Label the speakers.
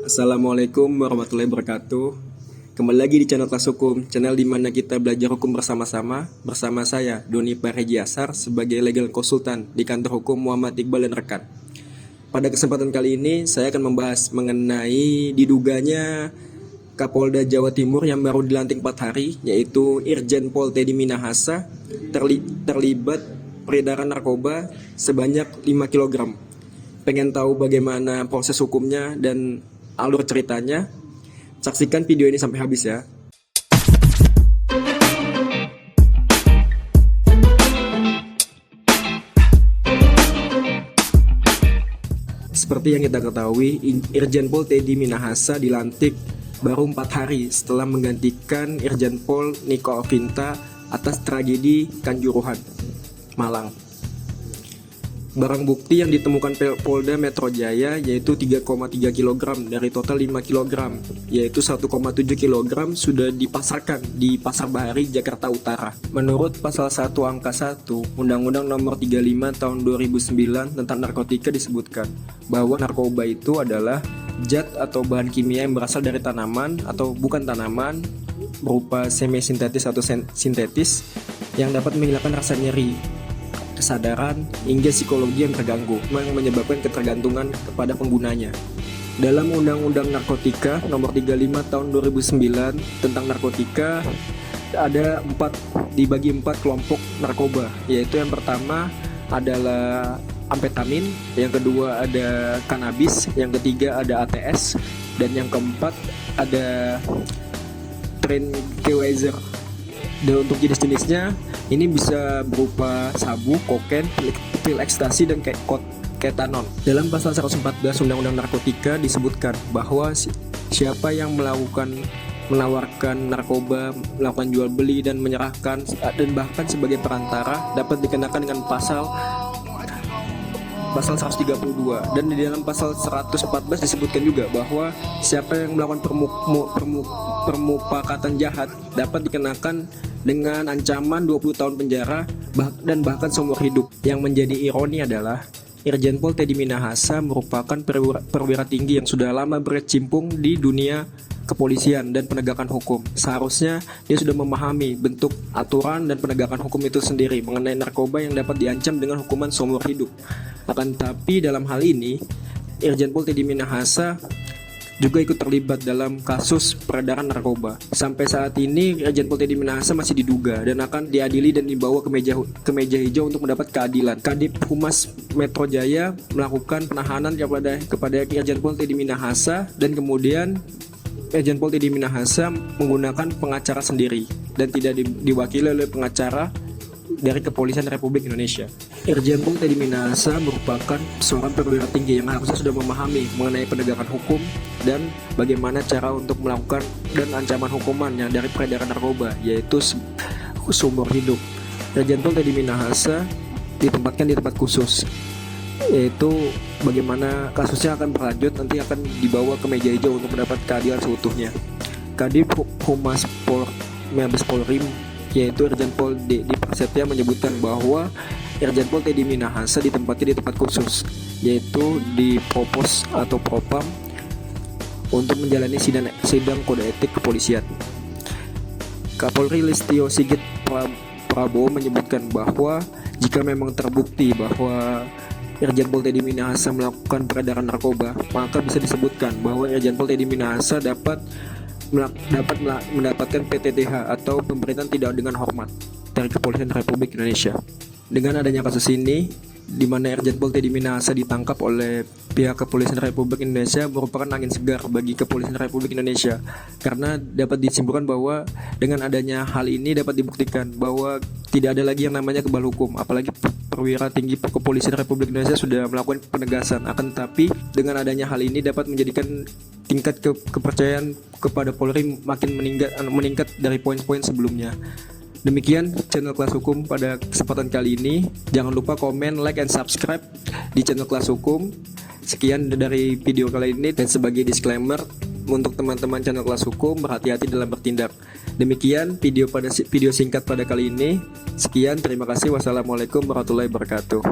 Speaker 1: Assalamualaikum warahmatullahi wabarakatuh. Kembali lagi di channel Kelas Hukum, channel di mana kita belajar hukum bersama-sama. Bersama saya, Doni Pareji Asar, sebagai legal konsultan di kantor hukum Muhammad Iqbal dan rekan. Pada kesempatan kali ini, saya akan membahas mengenai diduganya Kapolda Jawa Timur yang baru dilantik 4 hari, yaitu Irjen Pol Teddy Minahasa, terlibat peredaran narkoba sebanyak 5 kg. Pengen tahu bagaimana proses hukumnya dan alur ceritanya? Saksikan video ini sampai habis ya. Seperti yang kita ketahui, Irjen Pol Teddy Minahasa dilantik baru 4 hari setelah menggantikan Irjen Pol Niko Afinta atas tragedi Kanjuruhan, Malang. Barang bukti yang ditemukan Polda Metro Jaya yaitu 3,3 kg dari total 5 kg, yaitu 1,7 kg sudah dipasarkan di Pasar Bahari, Jakarta Utara. Menurut pasal 1 angka 1 Undang-Undang Nomor 35 Tahun 2009 tentang narkotika disebutkan bahwa narkoba itu adalah zat atau bahan kimia yang berasal dari tanaman atau bukan tanaman, berupa semi-sintetis atau sintetis, yang dapat menghilangkan rasa nyeri, kesadaran, hingga psikologi yang terganggu, yang menyebabkan ketergantungan kepada penggunanya. Dalam Undang-Undang Narkotika Nomor 35 Tahun 2009 tentang narkotika, ada dibagi 4 kelompok narkoba, yaitu yang pertama adalah amfetamin, yang kedua ada kanabis, yang ketiga ada ATS, dan yang keempat ada tranquilizer. Dan untuk jenis-jenisnya ini bisa berupa sabu, kokain, pil ekstasi, dan ketanon. Dalam pasal 114 Undang-Undang Narkotika disebutkan bahwa siapa yang menawarkan narkoba, melakukan jual beli dan menyerahkan dan bahkan sebagai perantara dapat dikenakan dengan pasal 132, dan di dalam pasal 114 disebutkan juga bahwa siapa yang melakukan permufakatan jahat dapat dikenakan dengan ancaman 20 tahun penjara dan bahkan seumur hidup. Yang menjadi ironi adalah Irjen Pol Teddy Minahasa merupakan perwira tinggi yang sudah lama berkecimpung di dunia kepolisian dan penegakan hukum. Seharusnya dia sudah memahami bentuk aturan dan penegakan hukum itu sendiri mengenai narkoba yang dapat diancam dengan hukuman seumur hidup. Akan tetapi dalam hal ini, Irjen Pol Teddy Minahasa juga ikut terlibat dalam kasus peredaran narkoba. Sampai saat ini Irjen Pol Teddy Minahasa masih diduga dan akan diadili dan dibawa ke meja hijau untuk mendapat keadilan. Kadip Humas Metro Jaya melakukan penahanan kepada Irjen Pol Teddy Minahasa, dan kemudian Irjen Pol Teddy Minahasa menggunakan pengacara sendiri dan tidak diwakili oleh pengacara dari Kepolisian Republik Indonesia. Irjen Pol Teddy Minahasa merupakan seorang perwira tinggi yang harusnya sudah memahami mengenai penegakan hukum dan bagaimana cara untuk melakukan dan ancaman hukumannya dari peredaran narkoba, yaitu seumur hidup. Irjen Pol Teddy Minahasa ditempatkan di tempat khusus, yaitu bagaimana kasusnya akan berlanjut, nanti akan dibawa ke meja hijau untuk mendapat keadilan seutuhnya. Kadip Humas Mabes Polri yaitu Irjen Pol Dedy Prasetya menyebutkan bahwa Irjen Pol Teddy Minahasa ditempatkan di tempat khusus, yaitu di Propos atau Propam, untuk menjalani sidang kode etik kepolisian. Kapolri Listio Sigit Prabowo menyebutkan bahwa jika memang terbukti bahwa Irjen Pol Teddy Minahasa melakukan peredaran narkoba, maka bisa disebutkan bahwa Irjen Pol Teddy Minahasa dapat mendapatkan PTDH atau pemberhentian tidak dengan hormat dari Kepolisian Republik Indonesia. Dengan adanya kasus ini, di mana Irjen Pol Teddy Minahasa ditangkap oleh pihak Kepolisian Republik Indonesia, merupakan angin segar bagi Kepolisian Republik Indonesia, karena dapat disimpulkan bahwa dengan adanya hal ini dapat dibuktikan bahwa tidak ada lagi yang namanya kebal hukum, apalagi perwira tinggi Kepolisian Republik Indonesia sudah melakukan penegasan. Akan tetapi dengan adanya hal ini dapat menjadikan tingkat kepercayaan kepada Polri makin meningkat dari poin-poin sebelumnya. Demikian channel Kelas Hukum pada kesempatan kali ini. Jangan lupa komen, like, and subscribe di channel Kelas Hukum. Sekian dari video kali ini, dan sebagai disclaimer untuk teman-teman channel Kelas Hukum, berhati-hati dalam bertindak. Demikian video singkat pada kali ini. Sekian, terima kasih. Wassalamualaikum warahmatullahi wabarakatuh.